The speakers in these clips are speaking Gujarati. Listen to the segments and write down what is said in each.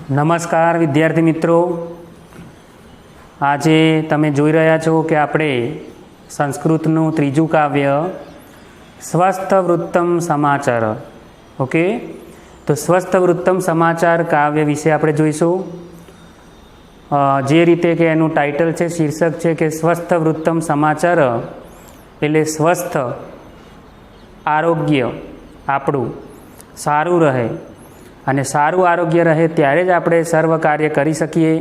નમસ્કાર વિદ્યાર્થી મિત્રો, આજે તમે જોઈ રહ્યા છો કે આપણે સંસ્કૃતનું ત્રીજું કાવ્ય સ્વસ્થ વૃત્તમ સમાચાર, ઓકે, તો સ્વસ્થ વૃત્તમ સમાચાર કાવ્ય વિશે આપણે જોઈશું. જે રીતે કે એનું ટાઇટલ છે, શીર્ષક છે કે સ્વસ્થ વૃત્તમ સમાચાર, એટલે સ્વસ્થ આરોગ્ય આપણું સારું રહે અને સારું આરોગ્ય રહે ત્યારે જ આપણે સર્વ કાર્ય કરી શકીએ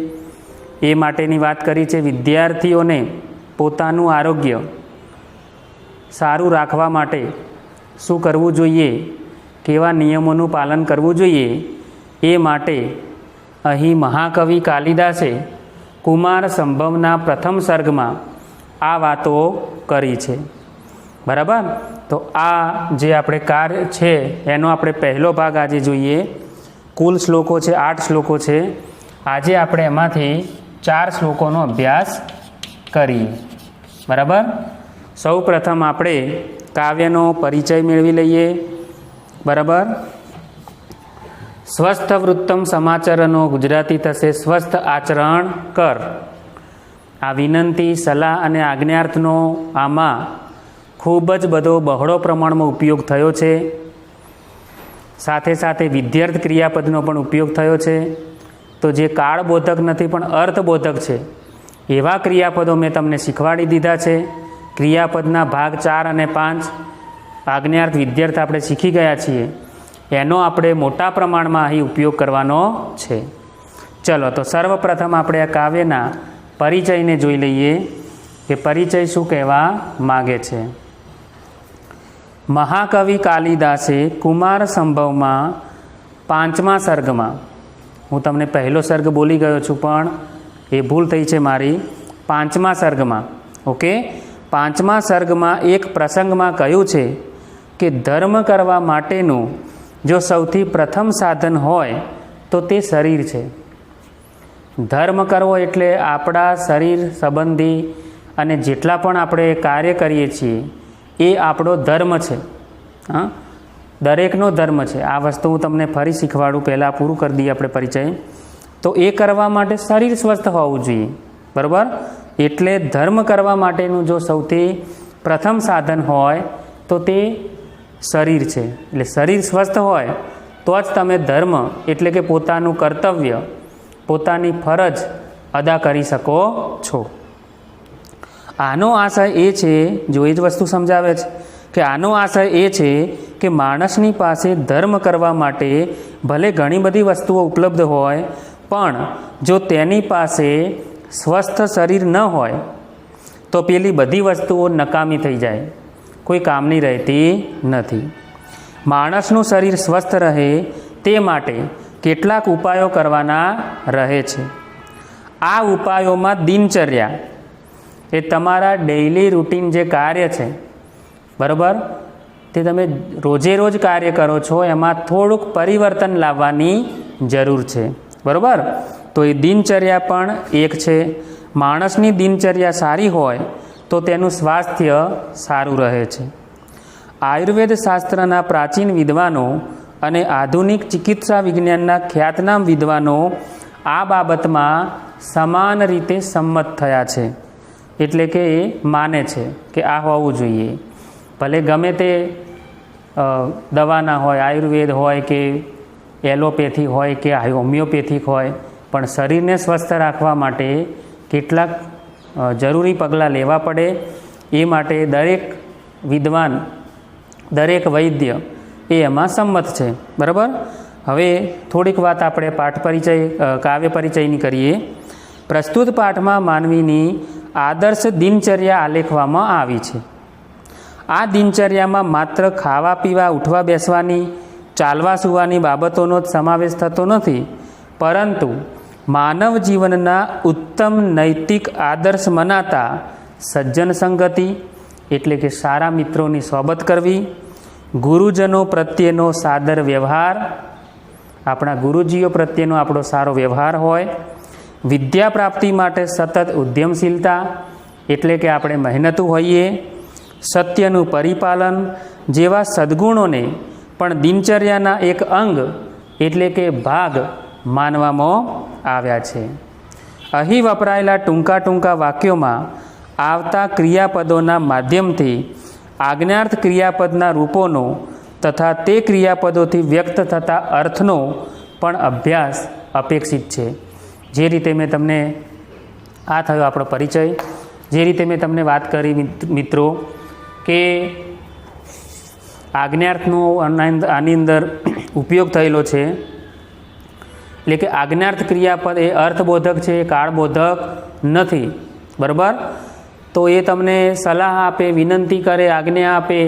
એ માટેની વાત કરી છે. વિદ્યાર્થીઓને પોતાનું આરોગ્ય સારું રાખવા માટે શું કરવું જોઈએ, કેવા નિયમોનું પાલન કરવું જોઈએ, એ માટે અહીં મહાકવિ કાલિદાસે કુમાર સંભવના પ્રથમ સર્ગમાં આ વાતો કરી છે. બરાબર, તો આ જે આપણે કાર્ય છે એનો આપણે પહેલો ભાગ આજે જોઈએ. કુલ શ્લોકો છે 8 શ્લોકો છે. આજે આપણે એમાંથી 4 શ્લોકોનો અભ્યાસ કરીએ. બરાબર, સૌ પ્રથમ આપણે કાવ્યનો પરિચય મેળવી લઈએ. બરાબર, સ્વસ્થ વૃત્તમ સમાચારનો ગુજરાતી થશે સ્વસ્થ આચરણ કર. આ વિનંતી, સલાહ અને આજ્ઞાર્થનો આમાં ખૂબ જ બધો બહોળો પ્રમાણમાં ઉપયોગ થયો છે. સાથે સાથે વિધ્યર્થ ક્રિયાપદનો પણ ઉપયોગ થયો છે. તો જે કાળબોધક નથી પણ અર્થબોધક છે એવા ક્રિયાપદો મેં તમને શીખવાડી દીધા છે. ક્રિયાપદના ભાગ 4 અને 5 આજ્ઞાર્થ વિધ્યર્થ આપણે શીખી ગયા છીએ, એનો આપણે મોટા પ્રમાણમાં અહીં ઉપયોગ કરવાનો છે. ચલો, તો સર્વપ્રથમ આપણે આ કાવ્યના પરિચયને જોઈ લઈએ કે પરિચય શું કહેવા માગે છે. મહાકવિ કાલિદાસે કુમાર સંભવમાં 5મા સર્ગમાં, હું તમને પહેલો સર્ગ બોલી ગયો છું પણ એ ભૂલ થઈ છે મારી, 5મા સર્ગમાં, ઓકે, 5મા સર્ગમાં એક પ્રસંગમાં કહ્યું છે કે ધર્મ કરવા માટેનું જો સૌથી પ્રથમ સાધન હોય તો તે શરીર છે. ધર્મ કરવો એટલે આપણા શરીર સંબંધી અને જેટલા પણ આપણે કાર્ય કરીએ છીએ એ આપણો ધર્મ છે. હા, દરેકનો ધર્મ છે. આ વસ્તુ હું તમને ફરી શીખવાડું, પહેલાં પૂરું કરી દઈએ આપણે પરિચય. તો એ કરવા માટે શરીર સ્વસ્થ હોવું જોઈએ. બરાબર, એટલે ધર્મ કરવા માટેનું જો સૌથી પ્રથમ સાધન હોય તો તે શરીર છે. એટલે શરીર સ્વસ્થ હોય તો જ તમે ધર્મ એટલે કે પોતાનું કર્તવ્ય, પોતાની ફરજ અદા કરી શકો છો. આનો આશય એ છે, જો એ જ વસ્તુ સમજાવે છે કે આનો આશય એ છે કે માણસની પાસે ધર્મ કરવા માટે ભલે ઘણી બધી વસ્તુઓ ઉપલબ્ધ હોય પણ જો તેની પાસે સ્વસ્થ શરીર ન હોય તો પેલી બધી વસ્તુઓ નકામી થઈ જાય, કોઈ કામની રહેતી નથી. માણસનું શરીર સ્વસ્થ રહે તે માટે કેટલાક ઉપાયો કરવાના રહે છે. આ ઉપાયોમાં દિનચર્યા, એ તમારા ડેઇલી રૂટીન જે કાર્ય છે, બરાબર, તે તમે રોજે રોજ કાર્ય કરો છો એમાં થોડુંક પરિવર્તન લાવવાની જરૂર છે. બરાબર, તો એ દિનચર્યા પણ એક છે. માણસની દિનચર્યા સારી હોય તો તેનું સ્વાસ્થ્ય સારું રહે છે. આયુર્વેદ શાસ્ત્રના પ્રાચીન વિદ્વાનો અને આધુનિક ચિકિત્સા વિજ્ઞાનના ખ્યાતનામ વિદ્વાનો આ બાબતમાં સમાન રીતે સંમત થયા છે. એટલે કે એ માને છે કે આ હોવું જોઈએ. ભલે ગમે તે દવાના હોય, આયુર્વેદ હોય કે એલોપેથી હોય કે હોમિયોપેથિક હોય, પણ શરીરને સ્વસ્થ રાખવા માટે કેટલાક જરૂરી પગલાં લેવા પડે. એ માટે દરેક વિદ્વાન, દરેક વૈદ્ય એ એમાં સંમત છે. બરાબર, હવે થોડીક વાત આપણે પાઠ પરિચય, કાવ્ય પરિચયની કરીએ. પ્રસ્તુત પાઠમાં માનવીની આદર્શ દિનચર્યા આલેખવામાં આવી છે. આ દિનચર્યામાં માત્ર ખાવા પીવા, ઉઠવા બેસવાની, ચાલવા સૂવાની બાબતોનો જ સમાવેશ થતો નથી, પરંતુ માનવ જીવનના ઉત્તમ નૈતિક આદર્શ મનાતા સજ્જન સંગતિ એટલે કે સારા મિત્રોની સોબત કરવી, ગુરુજનો પ્રત્યેનો સાદર વ્યવહાર, આપણા ગુરુજીઓ પ્રત્યેનો આપણો સારો વ્યવહાર હોય, વિદ્યા પ્રાપ્તિ માટે સતત ઉદ્યમશીલતા એટલે કે આપણે મહેનતુ હોઈએ, સત્યનું પરિપાલન જેવા સદ્ગુણોને પણ દિનચર્યાના એક અંગ એટલે કે ભાગ માનવામાં આવ્યા છે. અહીં વપરાયેલા ટૂંકા ટૂંકા વાક્યોમાં આવતા ક્રિયાપદોના માધ્યમથી આજ્ઞાર્થ ક્રિયાપદના રૂપોનો તથા તે ક્રિયાપદોથી વ્યક્ત થતા અર્થનો પણ અભ્યાસ અપેક્ષિત છે. જે રીતે મેં તમને આ થયો આપણો પરિચય. જે રીતે મેં તમને વાત કરી મિત્રો કે આજ્ઞાર્થનો આની અંદર ઉપયોગ થયેલો છે, એટલે કે આજ્ઞાર્થ ક્રિયાપદ એ અર્થબોધક છે, એ કાળબોધક નથી. બરાબર? તો એ તમને સલાહ આપે, વિનંતી કરે, આજ્ઞા આપે,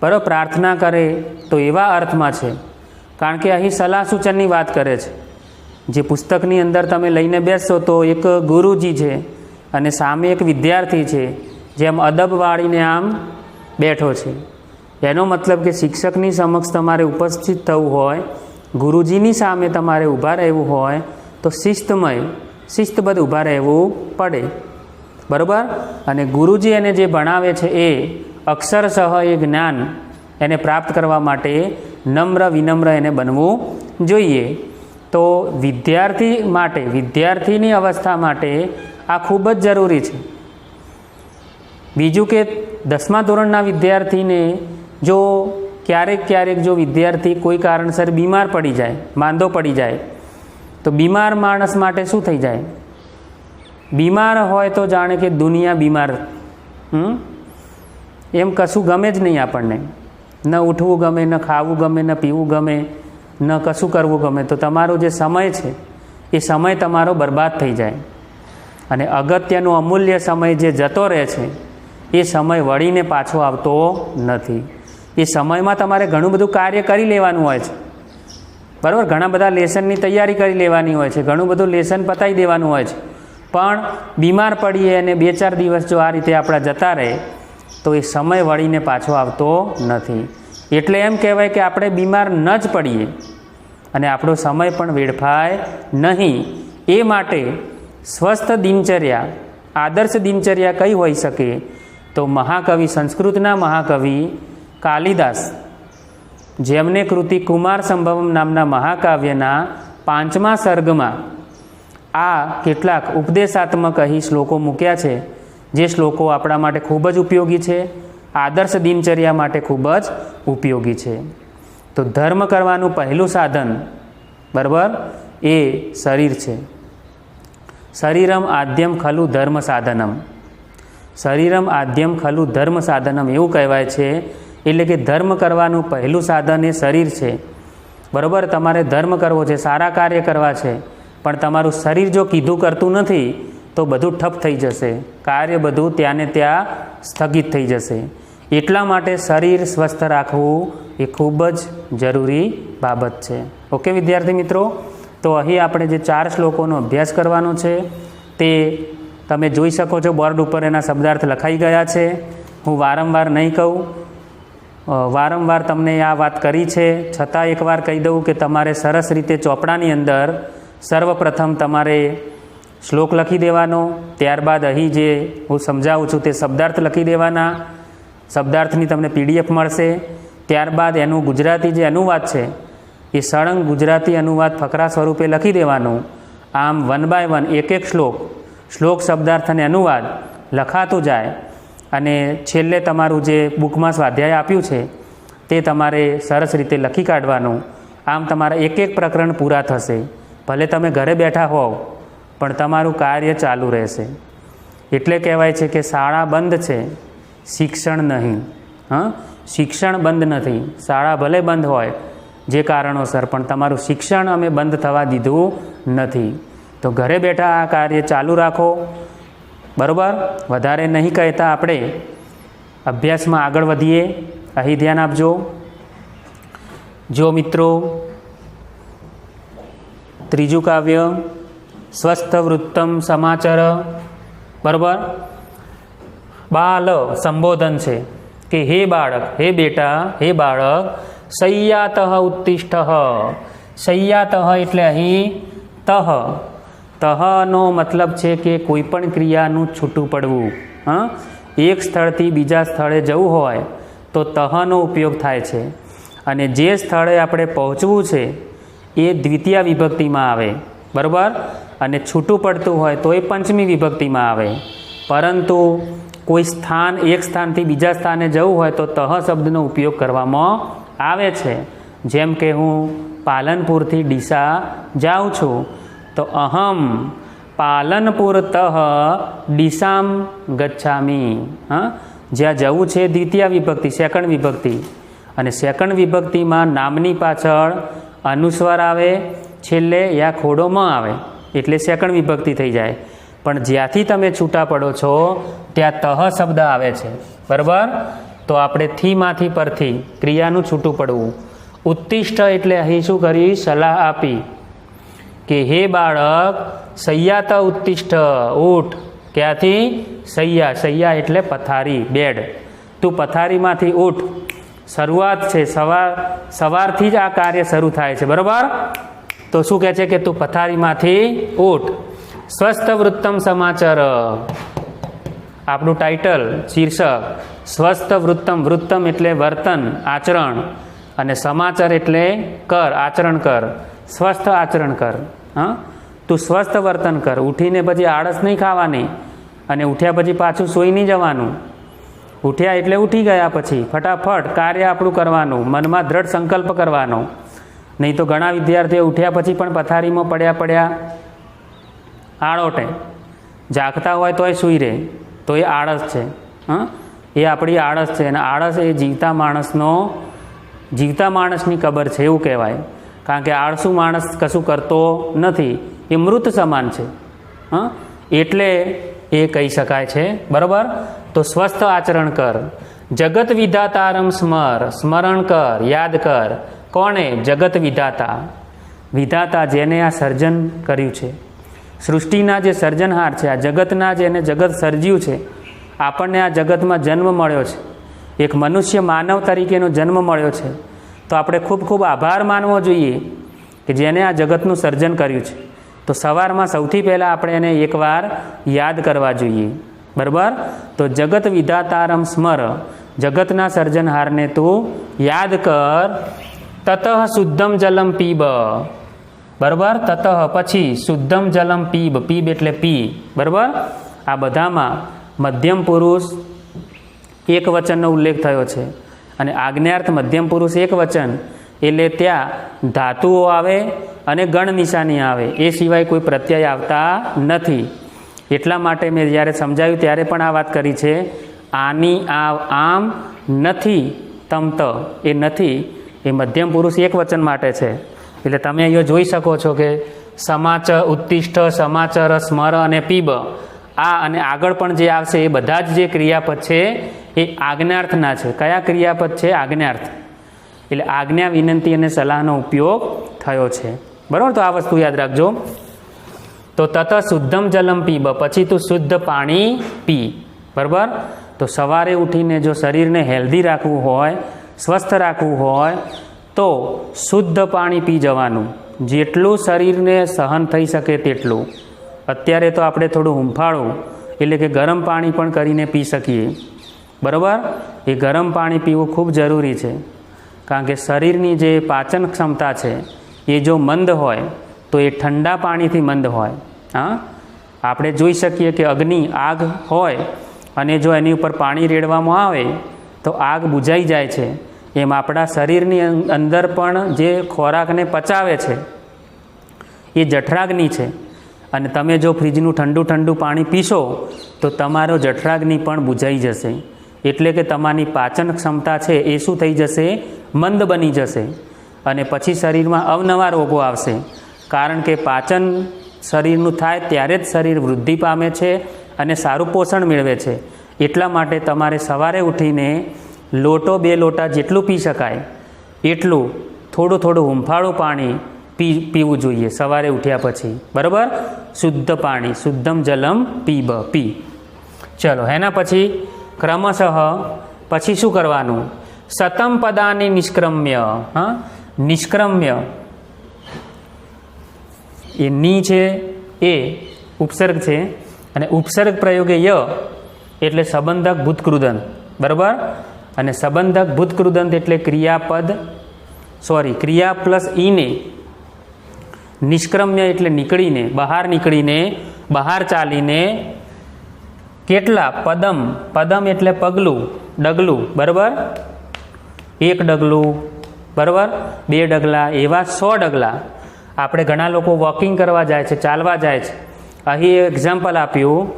બરાબર, પ્રાર્થના કરે તો એવા અર્થમાં છે. કારણ કે અહીં સલાહ સૂચનની વાત કરે છે. જે પુસ્તકની અંદર તમે લઈને બેસશો તો એક ગુરુજી છે અને સામે એક વિદ્યાર્થી છે, જેમ અદબ વાળીને આમ બેઠો છે. એનો મતલબ કે શિક્ષકની સમક્ષ તમારે ઉપસ્થિત થવું હોય, ગુરુજીની સામે તમારે ઊભા રહેવું હોય તો શિસ્તબદ્ધ ઊભા રહેવું પડે. બરાબર? અને ગુરુજી એને જે ભણાવે છે એ અક્ષરશઃ એ જ્ઞાન એને પ્રાપ્ત કરવા માટે નમ્ર વિનમ્ર એને બનવું જોઈએ. તો વિદ્યાર્થી માટે, વિદ્યાર્થીની અવસ્થા માટે આ ખૂબ જ જરૂરી છે. બીજું કે 10મા ધોરણના વિદ્યાર્થીને જો ક્યારેક જો વિદ્યાર્થી કોઈ કારણસર બીમાર પડી જાય, માંદો પડી જાય, તો બીમાર માણસ માટે શું થઈ જાય? બીમાર હોય તો જાણે કે દુનિયા બીમાર, એમ કશું ગમે જ નહીં આપણને. ન ઉઠવું ગમે, ન ખાવું ગમે, ન પીવું ગમે, ન કશું કરવું ગમે. તો તમારો જે સમય છે એ સમય તમારો બરબાદ થઈ જાય. અને અગત્યનો અમૂલ્ય સમય જે જતો રહે છે એ સમય વળીને પાછો આવતો નથી. એ સમયમાં તમારે ઘણું બધું કાર્ય કરી લેવાનું હોય છે. બરાબર? ઘણા બધા લેસનની તૈયારી કરી લેવાની હોય છે, ઘણું બધું લેસન પતાવી દેવાનું હોય છે. પણ બીમાર પડીએ અને 2-4 દિવસ જો આ રીતે આપણા જતા રહે તો એ સમય વળીને પાછો આવતો નથી. એટલે એમ કહેવાય કે આપણે બીમાર ન જ પડીએ અને આપણો સમય પણ વેડફાય નહીં. એ માટે સ્વસ્થ દિનચર્યા, આદર્શ દિનચર્યા કઈ હોઈ શકે? તો મહાકવિ, સંસ્કૃતના મહાકવિ કાલિદાસ, જેમને કૃતિ કુમાર સંભવમ નામના મહાકાવ્યના 5મા સર્ગમાં આ કેટલાક ઉપદેશાત્મક અહીં શ્લોકો મૂક્યા છે, જે શ્લોકો આપણા માટે ખૂબ જ ઉપયોગી છે, આદર્શ દિનચર્યા માટે ખૂબ જ ઉપયોગી છે. તો ધર્મ કરવાનું પહેલું સાધન, બરાબર, એ શરીર છે. શરીરમ આદ્યમ ખલુ ધર્મ સાધનમ. શરીરમ આદ્યમ ખલુ ધર્મ સાધનમ એવું કહેવાય છે. એટલે કે ધર્મ કરવાનું પહેલું સાધન એ શરીર છે. બરાબર? તમારે ધર્મ કરવો છે, સારા કાર્ય કરવા છે, પણ તમારું શરીર જો કીધું કરતું નથી તો બધું ઠપ થઈ જશે, કાર્ય બધું ત્યાં ને ત્યાં સ્થગિત થઈ જશે. એટલા માટે શરીર સ્વસ્થ રાખવું એ ખૂબ જ જરૂરી બાબત છે. ઓકે વિદ્યાર્થી મિત્રો? તો અહીં આપણે જે 4 શ્લોકોનો અભ્યાસ કરવાનો છે તે તમે જોઈ શકો છો, બોર્ડ ઉપર એના શબ્દાર્થ લખાઈ ગયા છે. હું વારંવાર નહીં કહું, વારંવાર તમને આ વાત કરી છે, છતાં એકવાર કહી દઉં કે તમારે સરસ રીતે ચોપડાની અંદર સર્વપ્રથમ તમારે શ્લોક લખી દેવાનો, ત્યારબાદ અહીં જે હું સમજાવું છું તે શબ્દાર્થ લખી દેવાના. શબ્દાર્થની તમને PDF મળશે. ત્યારબાદ એનું ગુજરાતી જે અનુવાદ છે એ સળંગ ગુજરાતી અનુવાદ ફકરા સ્વરૂપે લખી દેવાનું. આમ 1 by 1 એક શ્લોક શબ્દાર્થ અને અનુવાદ લખાતું જાય. અને છેલ્લે તમારું જે બુકમાં સ્વાધ્યાય આપ્યું છે તે તમારે સરસ રીતે લખી કાઢવાનું. આમ તમારા એક પ્રકરણ પૂરા થશે. ભલે તમે ઘરે બેઠા હોવ પણ તમારું કાર્ય ચાલુ રહેશે. એટલે કહેવાય છે કે શાળા બંધ છે, શિક્ષણ નહીં. શિક્ષણ બંધ નથી. શાળા ભલે બંધ હોય જે કારણોસર, પણ તમારું શિક્ષણ અમે બંધ થવા દીધું નથી. તો ઘરે બેઠા આ કાર્ય ચાલુ રાખો. બરાબર? વધારે નહીં કહેતા આપણે અભ્યાસમાં આગળ વધીએ. અહીં ધ્યાન આપજો. જો મિત્રો, ત્રીજું કાવ્ય સ્વસ્થ વૃત્તમ સમાચાર, બરાબર, બાલ સંબોધન છે કે હે બાળક, હે બેટા, હે બાળક, શય્યાતઃ ઉત્તિષ્ઠ. શય્યાતઃ એટલે અહીં તહનો મતલબ છે કે કોઈ પણ ક્રિયાનું છૂટું પડવું. એક સ્થળથી બીજા સ્થળે જવું હોય તો તહનો ઉપયોગ થાય છે. અને જે સ્થળે આપણે પહોંચવું છે એ દ્વિતીય વિભક્તિમાં આવે, બરાબર, અને છૂટું પડતું હોય તો એ પંચમી વિભક્તિમાં આવે. પરંતુ કોઈ સ્થાન, એક સ્થાનથી બીજા સ્થાને જવું હોય તો તહ શબ્દનો ઉપયોગ કરવામાં આવે છે. જેમ કે હું પાલનપુરથી ડીસા જાઉં છું તો અહમ પાલનપુરતઃ ડીસામ ગચ્છામી. હા, જ્યાં જવું છે દ્વિતીય વિભક્તિ, સેકન્ડ વિભક્તિ, અને સેકન્ડ વિભક્તિમાં નામની પાછળ અનુસ્વાર આવે, છેલ્લે યા ખોડો મ આવે, એટલે સેકન્ડ વિભક્તિ થઈ જાય. પણ જ્યાંથી તમે છૂટા પડો છો ત્યાં તહ શબ્દ આવે છે, બરાબર. તો આપણે થીમાંથી પરથી ક્રિયાનું છૂટું પડવું. ઉત્તિષ્ઠ એટલે અહીં શું કરી, સલાહ આપી કે હે બાળક સૈયાત ઉત્તિષ્ઠ, ઊઠ. ક્યાંથી? સૈયા. સૈયા એટલે પથારી, બેડ. તું પથારીમાંથી ઊઠ. શરૂઆત છે, સવારથી જ આ કાર્ય શરૂ થાય છે, બરાબર. તો શું કહે છે કે તું પથારીમાંથી ઊઠ. સ્વસ્થ વૃત્તમ સમાચાર, આપણું ટાઇટલ, શીર્ષક. સ્વસ્થ વૃત્તમ, વૃત્તમ એટલે વર્તન, આચરણ, અને સમાચાર એટલે કર, આચરણ કર. સ્વસ્થ આચરણ કર. હા, તું સ્વસ્થ વર્તન કર. ઉઠીને પછી આળસ નહીં ખાવાની, અને ઉઠ્યા પછી પાછું સૂઈ નહીં જવાનું. ઉઠ્યા એટલે ઉઠી ગયા પછી ફટાફટ કાર્ય આપણું કરવાનું, મનમાં દ્રઢ સંકલ્પ કરવાનો. નહીં તો ઘણા વિદ્યાર્થીઓ ઉઠ્યા પછી પણ પથારીમાં પડ્યા આળોટે, જાગતા હોય તોય સૂઈ રહે, તો એ આળસ છે. હા, એ આપણી આળસ છે. અને આળસ એ જીવતા માણસની કબર છે એવું કહેવાય. કારણ કે આળસુ માણસ કશું કરતો નથી, એ મૃત સમાન છે. હા, એટલે એ કહી શકાય છે, બરાબર. તો સ્વસ્થ આચરણ કર. જગત વિધાતારમ સ્મર, સ્મરણ કર, યાદ કર. કોણે? જગત વિધાતા. વિધાતા જેને આ સર્જન કર્યું છે, સૃષ્ટિના જે સર્જનહાર છે, આ જગતના જેને જગત સર્જ્યું છે, આપણને આ જગતમાં જન્મ મળ્યો છે, એક મનુષ્ય માનવ તરીકેનો જન્મ મળ્યો છે. તો આપણે ખૂબ ખૂબ આભાર માનવો જોઈએ કે જેને આ જગતનું સર્જન કર્યું છે. તો સવારમાં સૌથી પહેલાં આપણે એને એકવાર યાદ કરવા જોઈએ, બરાબર. તો જગત વિધાતારમ સ્મર, જગતના સર્જનહારને તું યાદ કર. તતઃ શુદ્ધમ જલમ પીબ, બરાબર. તતઃ પછી શુદ્ધમ જલમ પીબ, પીબ એટલે પી, બરાબર. આ બધામાં મધ્યમ પુરુષ એક વચનનો ઉલ્લેખ થયો છે, અને આજ્ઞાર્થ મધ્યમ પુરુષ એક વચન, એટલે ત્યાં ધાતુઓ આવે અને ગણ નિશાની આવે, એ સિવાય કોઈ પ્રત્યય આવતા નથી. એટલા માટે મેં જ્યારે સમજાવ્યું ત્યારે પણ આ વાત કરી છે. આની આમ નથી, તમત એ નથી, એ મધ્યમ પુરુષ એક વચન માટે છે. એટલે તમે અહીંયા જોઈ શકો છો કે સમાચાર, ઉત્તિષ્ઠ, સમાચાર, સ્મર અને પીબ, આ અને આગળ પણ જે આવશે એ બધા જ જે ક્રિયાપદ છે એ આજ્ઞાર્થના છે. કયા ક્રિયાપદ છે? આજ્ઞાર્થ. એટલે આજ્ઞા, વિનંતી અને સલાહનો ઉપયોગ થયો છે, બરાબર. તો આ વસ્તુ યાદ રાખજો. તો તત શુદ્ધમ જલમ પીબ, પછી તું શુદ્ધ પાણી પી, બરાબર. તો સવારે ઉઠીને જો શરીરને હેલ્ધી રાખવું હોય, સ્વસ્થ રાખવું હોય, તો શુદ્ધ પાણી પી જવાનું, જેટલું શરીરને સહન થઈ શકે તેટલું. અત્યારે તો આપણે થોડું હુંફાળું, એટલે કે ગરમ પાણી પણ કરીને પી શકીએ, બરાબર. એ ગરમ પાણી પીવું ખૂબ જરૂરી છે, કારણ કે શરીરની જે પાચન ક્ષમતા છે એ જો મંદ હોય તો એ ઠંડા પાણીથી મંદ હોય. હા, આપણે જોઈ શકીએ કે અગ્નિ, આગ હોય, અને જો એની ઉપર પાણી રેડવામાં આવે તો આગ બુઝાઈ જાય છે. એમ આપણા શરીરની અંદર પણ જે ખોરાકને પચાવે છે એ જઠરાગ્નિ છે. અને તમે જો ફ્રીજનું ઠંડુ પાણી પીશો તો તમારો જઠરાગ્નિ પણ બુઝાઈ જશે. એટલે કે તમારી પાચન ક્ષમતા છે એ શું થઈ જશે? મંદ બની જશે. અને પછી શરીરમાં અવનવા રોગો આવશે, કારણ કે પાચન શરીરનું થાય ત્યારે જ શરીર વૃદ્ધિ પામે છે અને સારું પોષણ મેળવે છે. એટલા માટે તમારે સવારે ઉઠીને લોટો 2 લોટા જેટલું પી શકાય એટલું થોડું હુંફાળું પાણી પીવું જોઈએ સવારે ઉઠ્યા પછી, બરાબર. શુદ્ધ પાણી, શુદ્ધમ જલમ પીબ, પી. ચલો, એના પછી ક્રમશઃ પછી શું કરવાનું? સતમ પદાની નિષ્ક્રમ્ય. હા, નિષ્ક્રમ્ય એ ની છે એ ઉપસર્ગ છે, અને ઉપસર્ગ પ્રયોગે ય એટલે સંબંધક ભૂતકૃદંત, બરાબર. અને સંબંધક ભૂતકૃદંત એટલે ક્રિયા પ્લસ ઈને નિષ્ક્રમ્ય એટલે નીકળીને, બહાર ચાલીને કેટલા? પદમ. પદમ એટલે પગલું, ડગલું, બરાબર? 1 ડગલું, બરાબર? 2 ડગલા, એવા 100 ડગલા. આપણે ઘણા લોકો વોકિંગ કરવા જાય છે, ચાલવા જાય છે. અહીં એક્ઝામ્પલ આપ્યું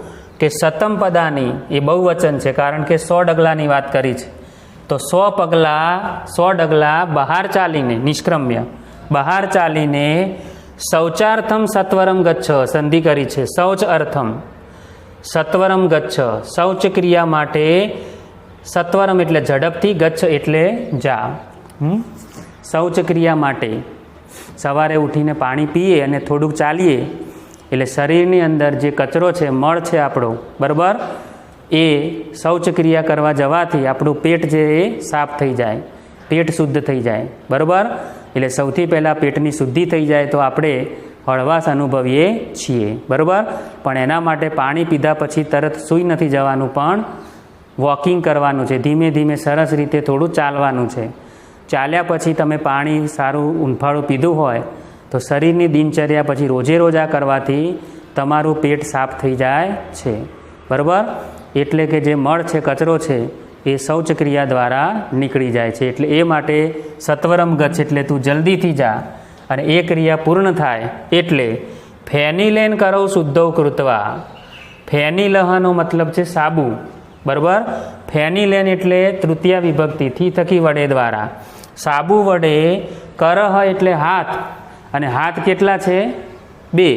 કે સતમ પદાની, એ બહુવચન છે કારણ કે 100 ડગલાની વાત કરી છે. તો 100 ડગલા બહાર ચાલીને, નિષ્ક્રમ્ય, બહાર ચાલીને શૌચાર્થમ સત્વરમ ગચ્છ, સંધિ કરી છે. શૌચ અર્થમ સત્વરમ ગચ્છ, શૌચ ક્રિયા માટે. સત્વરમ એટલે ઝડપથી, ગચ્છ એટલે જા. શૌચ ક્રિયા માટે સવારે ઉઠીને પાણી પીએ અને થોડુંક ચાલીએ એટલે શરીરની અંદર જે કચરો છે, મળ છે આપણો, બરાબર, એ શૌચ ક્રિયા કરવા જવાથી આપણું પેટ જે એ સાફ થઈ જાય, પેટ શુદ્ધ થઈ જાય, બરાબર? એટલે સૌથી પહેલાં પેટની શુદ્ધિ થઈ જાય તો આપણે હળવાશ અનુભવીએ છીએ, બરાબર? પણ એના માટે પાણી પીધા પછી તરત સૂઈ નથી જવાનું, પણ વોકિંગ કરવાનું છે. ધીમે ધીમે સરસ રીતે થોડું ચાલવાનું છે. ચાલ્યા પછી તમે પાણી સારું ઊંફાળું પીધું હોય તો શરીરની દિનચર્યા પછી રોજે રોજ આ કરવાથી તમારું પેટ સાફ થઈ જાય છે, બરાબર? એટલે કે જે મળ છે, કચરો છે, એ શૌચક્રિયા દ્વારા નીકળી જાય છે. એટલે એ માટે સત્વરમ ગચ્છ એટલે તું જલ્દીથી જા અને એ ક્રિયા પૂર્ણ થાય એટલે ફેનિલેન કરો શુદ્ધૌ કૃત્વા. ફેનિલહનો મતલબ છે સાબુ, બરાબર? ફેનિલેન એટલે તૃતીય વિભક્તિ, થી થકી વડે દ્વારા. સાબુ વડે, કરહ એટલે હાથ, અને હાથ કેટલા છે? 2.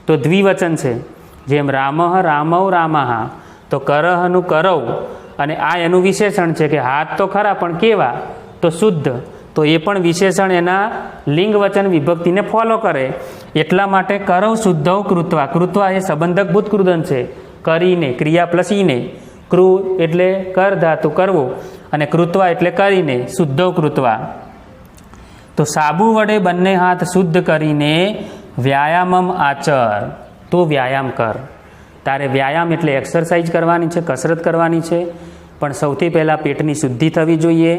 તો દ્વિવચન છે. જેમ રામઃ રામૌ રામાહ, તો કરહનું કરવ, અને આ એનું વિશેષણ છે કે હાથ તો ખરા પણ કેવા? તો શુદ્ધ. તો એ પણ વિશેષણ એના લિંગ વચન વિભક્તિને ફોલો કરે. એટલા માટે કરવ શુદ્ધૌ કૃત્વા. કૃત્વા એ સંબંધક ભૂત કૃદન છે, કરીને, ક્રિયા પ્લસ ઈને. કૃ એટલે કર ધાતુ, કરવો, અને કૃત્વા એટલે કરીને, શુદ્ધૌ કૃત્વા. તો સાબુ વડે બંને હાથ શુદ્ધ કરીને વ્યાયામમ આચર. તો વ્યાયામ કર. તારે વ્યાયામ એટલે એક્સરસાઇઝ કરવાની છે, કસરત કરવાની છે, પણ સૌથી પહેલાં પેટની શુદ્ધિ થવી જોઈએ.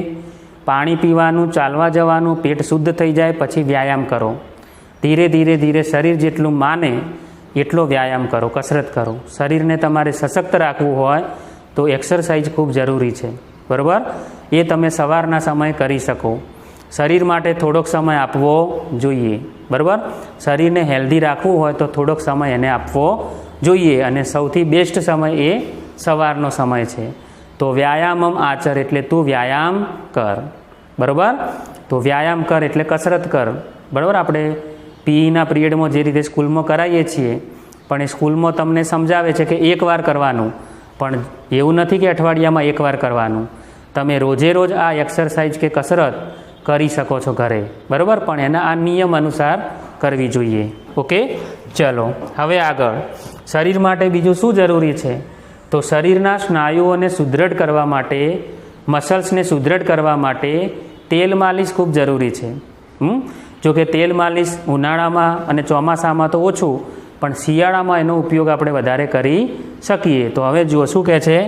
પાણી પીવાનું, ચાલવા જવાનું, પેટ શુદ્ધ થઈ જાય પછી વ્યાયામ કરો. ધીરે ધીરે ધીરે શરીર જેટલું માને એટલો વ્યાયામ કરો, કસરત કરો. શરીરને તમારે સશક્ત રાખવું હોય તો એક્સરસાઇઝ ખૂબ જરૂરી છે, બરાબર? એ તમે સવારના સમયે કરી શકો. શરીર માટે થોડોક સમય આપવો જોઈએ, બરાબર? શરીરને હેલ્ધી રાખવું હોય તો થોડોક સમય એને આપવો જોઈએ, અને સૌથી બેસ્ટ સમય એ સવારનો સમય છે. તો વ્યાયામમ આચર એટલે તું વ્યાયામ કર, બરાબર? તો વ્યાયામ કર એટલે કસરત કર, બરાબર? આપણે પીઈના પિરિયડમાં જે રીતે સ્કૂલમાં કરાવીએ છીએ, પણ એ સ્કૂલમાં તમને સમજાવે છે કે 1 વાર કરવાનું, પણ એવું નથી કે અઠવાડિયામાં 1 વાર કરવાનું. તમે રોજે રોજ આ એક્સરસાઇઝ કે કસરત કરી શકો છો ઘરે, બરાબર? પણ એના આ નિયમ અનુસાર કરવી જોઈએ. ઓકે, ચલો હવે આગળ. શરીર માટે બીજું શું જરૂરી છે? તો શરીરના સ્નાયુઓને સુદૃઢ કરવા માટે, મસલ્સને સુદૃઢ કરવા માટે તેલ માલિશ ખૂબ જરૂરી છે. જો કે તેલ માલિશ ઉનાળામાં અને ચોમાસામાં તો ઓછું, પણ શિયાળામાં એનો ઉપયોગ આપણે વધારે કરી શકીએ. તો હવે જુઓ શું કહે છે?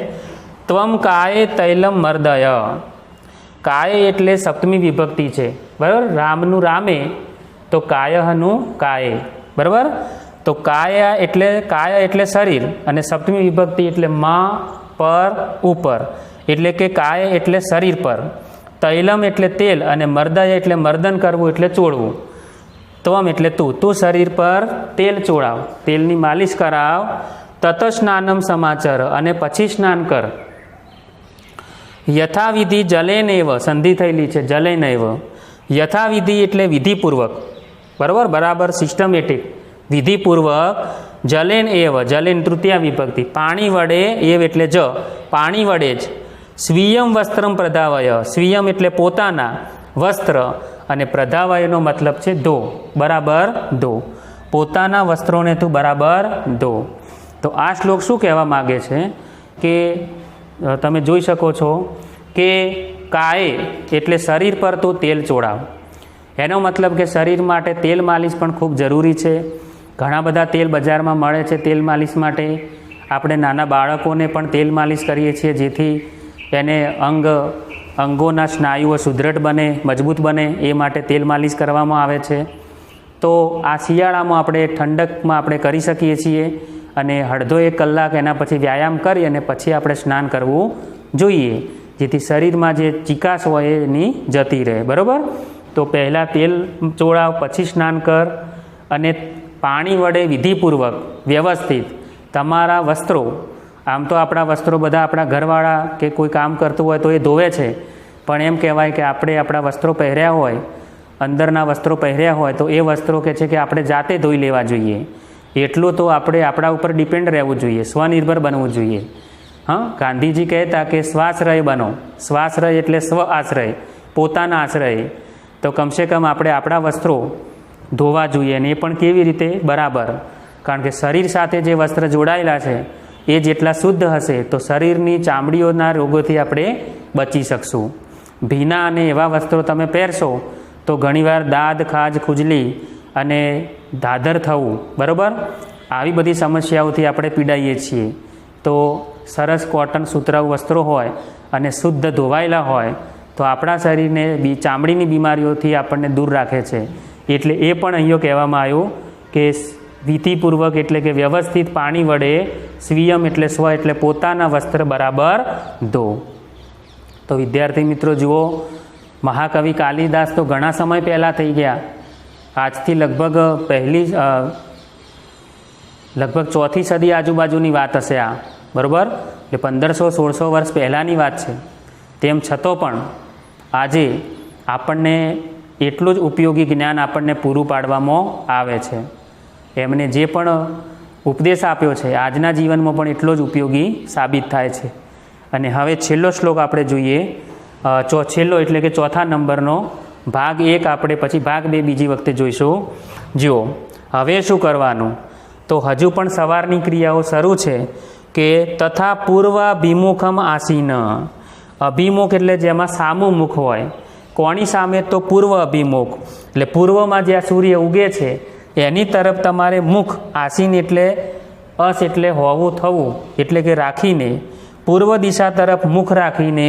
ત્વમ કાયે તૈલમ મર્દય. કાય એટલે સપ્તમી વિભક્તિ છે, બરાબર? રામનું રામે, તો કાયહનું કાયે, બરાબર? તો કાયા એટલે શરીર, અને સપ્તમી વિભક્તિ એટલે માં, પર, ઉપર, એટલે કે કાય એટલે શરીર પર, તૈલમ એટલે તેલ, અને મર્દય એટલે મર્દન કરવું એટલે ચોળવું. ત્વમ એટલે તું શરીર પર તેલ ચોળાવ, તેલની માલિશ કરાવ. તત સ્નાનમ સમાચર, અને પછી સ્નાન કર. યથાવિધિ જલેનૈવ, સંધિ થયેલી છે, જલેનૈવ. યથાવિધિ એટલે વિધિપૂર્વક, બરાબર? સિસ્ટમેટિક, વિધિપૂર્વક. જલેન એવ, જલેન તૃતીય વિભક્તિ, પાણી વડે, એવ એટલે જ, પાણી વડે જ. સ્વીયમ વસ્ત્રમ પ્રધાવય. સ્વીયમ એટલે પોતાના વસ્ત્ર, અને પ્રધાવયનો મતલબ છે ધો, બરાબર? ધો. પોતાના વસ્ત્રોને તું બરાબર ધો. તો આ શ્લોક શું કહેવા માગે છે કે તમે જોઈ શકો છો કે કાયે એટલે શરીર પર તું તેલ ચોળાવ. એનો મતલબ કે શરીર માટે તેલ માલિશ પણ ખૂબ જરૂરી છે. ઘણા બધા તેલ બજારમાં મળે છે તેલ માલિશ માટે. આપણે નાના બાળકોને પણ તેલ માલિશ કરીએ છીએ, જેથી એને અંગોના સ્નાયુઓ સુદૃઢ બને, મજબૂત બને, એ માટે તેલ માલિશ કરવામાં આવે છે. તો આ શિયાળામાં આપણે ઠંડકમાં આપણે કરી શકીએ છીએ અને અડધો 1 કલાક એના પછી વ્યાયામ કરી અને પછી આપણે સ્નાન કરવું જોઈએ, જેથી શરીરમાં જે ચીકાશ હોય એની જતી રહે, બરાબર. તો પહેલાં તેલ ચોળાવ, પછી સ્નાન કર અને પાણી વડે વિધિપૂર્વક વ્યવસ્થિત તમારા વસ્ત્રો, આમ તો આપણા વસ્ત્રો બધા આપણા ઘરવાળા કે કોઈ કામ કરતું હોય તો એ ધોવે છે, પણ એમ કહેવાય કે આપણે આપણા વસ્ત્રો પહેર્યા હોય, અંદરના વસ્ત્રો પહેર્યા હોય તો એ વસ્ત્રો કે છે કે આપણે જાતે ધોઈ લેવા જોઈએ. એટલું તો આપણે આપણા ઉપર ડિપેન્ડ રહેવું જોઈએ, સ્વનિર્ભર બનવું જોઈએ. હા, ગાંધીજી કહેતા કે સ્વાશ્રય બનો. સ્વાશ્રય એટલે સ્વ આશ્રય, પોતાના આશ્રય. તો કમસે કમ આપણે આપણા વસ્ત્રો ધોવા જોઈએ, અને એ પણ કેવી રીતે? બરાબર. કારણ કે શરીર સાથે જે વસ્ત્ર જોડાયેલા છે એ જેટલા શુદ્ધ હશે તો શરીરની ચામડીઓના રોગોથી આપણે બચી શકશું. ભીના અને એવા વસ્ત્રો તમે પહેરશો તો ઘણીવાર દાદ, ખાજ, ખુજલી અને ધાધર થવું, બરાબર, આવી બધી સમસ્યાઓથી આપણે પીડાઈએ છીએ. તો સરસ કોટન સુતરાઉ વસ્ત્રો હોય અને શુદ્ધ ધોવાયેલા હોય તો આપણા શરીરને ચામડીની બીમારીઓથી આપણને દૂર રાખે છે. એટલે એ પણ અહીંયા કહેવામાં આવ્યું કે વિધિપૂર્વક એટલે કે વ્યવસ્થિત પાણી વડે, સ્વીયમ એટલે સ્વ એટલે પોતાના વસ્ત્ર બરાબર ધો. તો વિદ્યાર્થી મિત્રો જુઓ, મહાકવિ કાલિદાસ તો ઘણા સમય પહેલાં થઈ ગયા, આજથી લગભગ લગભગ 4થી સદી આજુબાજુની વાત હશે આ, બરાબર. એટલે 1500-1600 વર્ષ પહેલાંની વાત છે. તેમ છતાં પણ આજે આપણને એટલું જ ઉપયોગી જ્ઞાન આપણને પૂરું પાડવામાં આવે છે. એમને જે પણ ઉપદેશ આપ્યો છે આજના જીવનમાં પણ એટલો જ ઉપયોગી સાબિત થાય છે. અને હવે છેલ્લો શ્લોક આપણે જોઈએ, છેલ્લો એટલે કે 4થા નંબરનો ભાગ 1 આપણે પછી ભાગ 2 બીજી વખતે જોઈશું. જુઓ, હવે શું કરવાનું? તો હજુ પણ સવારની ક્રિયાઓ શરૂ છે કે તથા પૂર્વાભિમુખમ આસીન. અભિમુખ એટલે જેમાં સામું મુખ હોય. કોની સામે? તો પૂર્વ અભિમુખ, એટલે પૂર્વમાં જ્યાં સૂર્ય ઉગે છે એની તરફ તમારે મુખ, આસીન એટલે અસ એટલે હોવું, થવું એટલે કે રાખીને, પૂર્વ દિશા તરફ મુખ રાખીને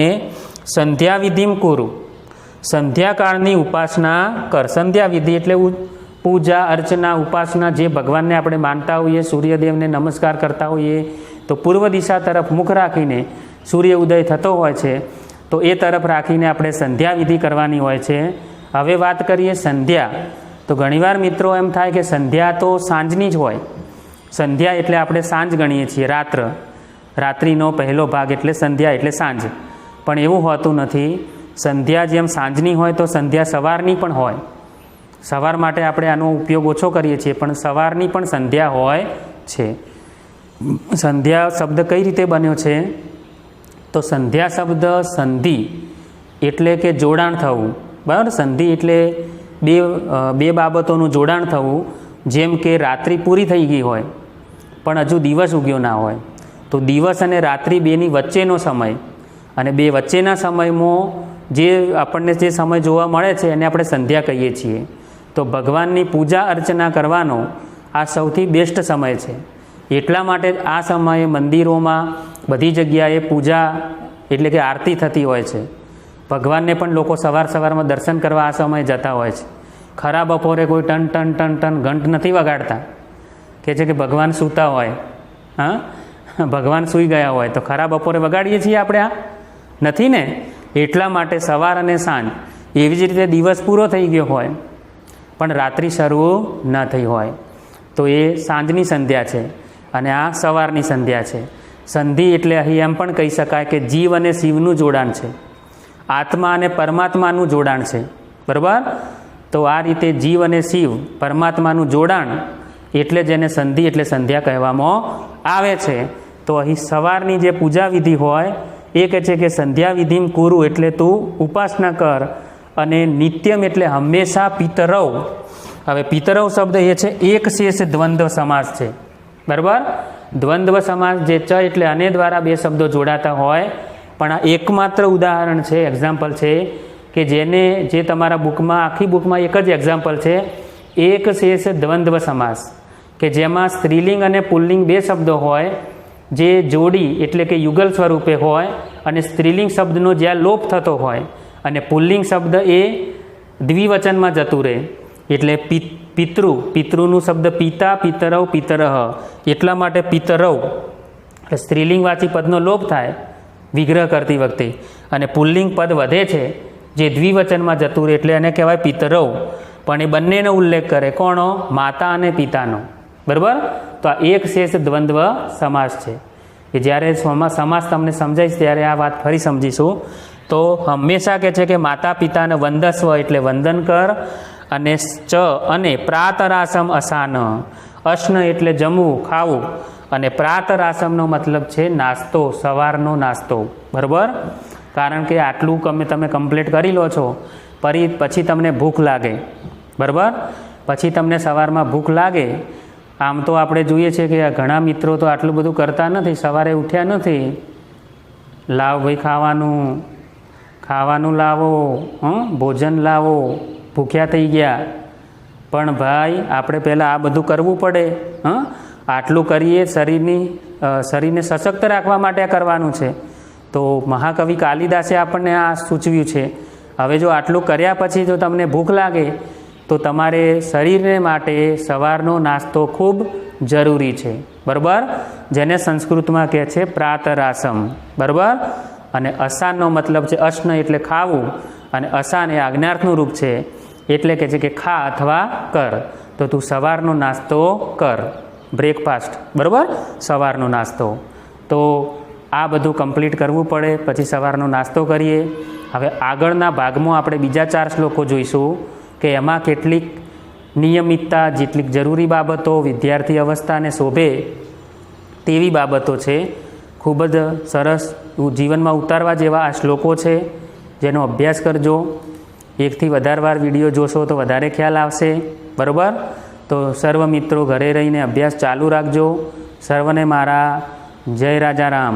સંધ્યા વિધિમ કુરુ, સંધ્યાકાળની ઉપાસના કર. સંધ્યા વિધિ એટલે પૂજા, અર્ચના, ઉપાસના, જે ભગવાનને આપણે માનતા હોઈએ, સૂર્યદેવને નમસ્કાર કરતા હોઈએ, તો પૂર્વ દિશા તરફ મુખ રાખીને સૂર્ય ઉદય થતો હોય છે તો એ તરફ રાખીને આપણે સંધ્યા વિધિ કરવાની હોય છે. હવે વાત કરીએ સંધ્યા. તો ઘણીવાર મિત્રો એમ થાય કે સંધ્યા તો સાંજની જ હોય. સંધ્યા એટલે આપણે સાંજ ગણીએ છીએ, રાત્રિનો પહેલો ભાગ એટલે સંધ્યા એટલે સાંજ. પણ એવું હોતું નથી. સંધ્યા જેમ સાંજની હોય તો સંધ્યા સવારની પણ હોય. સવાર માટે આપણે આનો ઉપયોગ ઓછો કરીએ છીએ, પણ સવારની પણ સંધ્યા હોય છે. સંધ્યા શબ્દ કઈ રીતે બન્યો છે? તો સંધ્યા શબ્દ સંધિ એટલે કે જોડાણ થવું, બરાબર. સંધિ એટલે બે બાબતોનું જોડાણ થવું. જેમ કે રાત્રિ પૂરી થઈ ગઈ હોય પણ હજુ દિવસ ઉગ્યો ના હોય, તો દિવસ અને રાત્રિ બેની વચ્ચેનો સમય, અને બે વચ્ચેના સમયમાં જે આપણને જે સમય જોવા મળે છે એને આપણે સંધ્યા કહીએ છીએ. તો ભગવાનની પૂજા અર્ચના કરવાનો આ સૌથી બેસ્ટ સમય છે. એટલા માટે આ સમયે મંદિરોમાં બધી જગ્યાએ પૂજા એટલે કે આરતી થતી હોય છે. ભગવાનને પણ લોકો સવારમાં દર્શન કરવા આ સમયે જતા હોય છે. ખરા બપોરે કોઈ ટન ટન ટન ટન ઘંટ નથી વગાડતા, કે છે કે ભગવાન સૂતા હોય. હા, ભગવાન સૂઈ ગયા હોય તો ખરા બપોરે વગાડીએ છીએ આપણે? આ નથી ને. એટલા માટે સવાર અને સાંજ, એવી જ રીતે દિવસ પૂરો થઈ ગયો હોય પણ રાત્રિ શરૂ ન થઈ હોય તો એ સાંજની સંધ્યા છે અને આ સવારની સંધ્યા છે. સંધિ એટલે અહીં એમ પણ કહી શકાય કે જીવ અને શિવનું જોડાણ છે, આત્મા અને પરમાત્માનું જોડાણ છે, બરાબર. તો આ રીતે જીવ અને શિવ, પરમાત્માનું જોડાણ એટલે જેને સંધિ એટલે સંધ્યા કહેવામાં આવે છે. તો અહીં સવારની જે પૂજા વિધિ હોય એ કહે છે કે સંધ્યા વિધિમ કુરુ એટલે તું ઉપાસના કર. અને નિત્યમ એટલે હંમેશા પિતરવ. હવે પિતરવ શબ્દ એ છે એક શેષ દ્વંદ્વ સમાસ છે, બરાબર. દ્વંદ્વ સમાસ જે ચ એટલે અને દ્વારા બે શબ્દો જોડાતા હોય, પણ આ એકમાત્ર ઉદાહરણ છે, એક્ઝામ્પલ છે કે જે તમારા બુકમાં, આખી બુકમાં એક જ એક્ઝામ્પલ છે, એક શેષ દ્વંદ્વ સમાસ, કે જેમાં સ્ત્રીલિંગ અને પુલ્લિંગ બે શબ્દો હોય જે જોડી એટલે કે યુગલ સ્વરૂપે હોય, અને સ્ત્રીલિંગ શબ્દનો જ્યાં લોપ થતો હોય અને પુલ્લિંગ શબ્દ એ દ્વિવચનમાં જતું રહે. એટલે પિતૃ, પિતૃનું શબ્દ પિતા, પિતરવ, પિતરહ, એટલા માટે પિતરવ એટલે સ્ત્રીલિંગવાચી પદનો લોપ થાય વિગ્રહ કરતી વખતે, અને પુલ્લિંગ પદ વધે છે જે દ્વિવચનમાં જતું રહે એટલે એને કહેવાય પિતરવ, પણ એ બંનેનો ઉલ્લેખ કરે. કોનો? માતા અને પિતાનો. બરાબર? તો આ એક શેષ દ્વંદ્વ સમાસ છે. કે જ્યારે સમાસ તમને સમજાઈશ ત્યારે આ વાત ફરી સમજીશું. તો હંમેશા કહે છે કે માતા પિતાને વંદસ્વ એટલે વંદન કર, અને ચ અને પ્રાતરાસમ અસાન, અશ્ન એટલે જમવું, ખાવું, અને પ્રાતરાસમનો મતલબ છે નાસ્તો, સવારનો નાસ્તો. બરાબર? કારણ કે આટલું તમે કમ્પ્લીટ કરી લો છો, પછી તમને ભૂખ લાગે. બરાબર? પછી તમને સવારમાં ભૂખ લાગે. આમ તો આપણે જોઈએ છીએ કે ઘણા મિત્રો તો આટલું બધું કરતા નથી, સવારે ઉઠ્યા નથી, લાવ ભાઈ ખાવાનું લાવો, ભોજન લાવો, ભૂખ્યા થઈ ગયા. પણ ભાઈ આપણે પહેલાં આ બધું કરવું પડે. આટલું કરીએ શરીરને સશક્ત રાખવા માટે કરવાનું છે. તો મહાકવિ કાલિદાસે આપણને આ સૂચવ્યું છે. હવે જો આટલું કર્યા પછી જો તમને ભૂખ લાગે તો તમારે શરીરને માટે સવારનો નાસ્તો ખૂબ જરૂરી છે. બરાબર? જેને સંસ્કૃતમાં કહે છે પ્રાતરાસમ. બરાબર? અને અસાનનો મતલબ છે અશ્ન એટલે ખાવું, અને અસાન એ આજ્ઞાર્થનું રૂપ છે, એટલે કહે છે કે ખા અથવા કર. તો તું સવારનો નાસ્તો કર, બ્રેકફાસ્ટ. બરાબર? સવારનો નાસ્તો. તો આ બધું કમ્પ્લીટ કરવું પડે, પછી સવારનો નાસ્તો કરીએ. હવે આગળના ભાગમાં આપણે બીજા 4 શ્લોકો જોઈશું કે એમાં કેટલીક નિયમિતતા, જેટલીક જરૂરી બાબતો વિદ્યાર્થી અવસ્થાને શોભે તેવી બાબતો છે. ખૂબ જ સરસ જીવનમાં ઉતારવા જેવા આ શ્લોકો છે, જેનો અભ્યાસ કરજો. 1 થી વધારે વાર વિડીયો જોશો તો વધારે ખ્યાલ આવશે. બરાબર? તો સર્વ મિત્રો ઘરે રહીને અભ્યાસ ચાલુ રાખજો. સર્વને મારા જય રાજા રામ.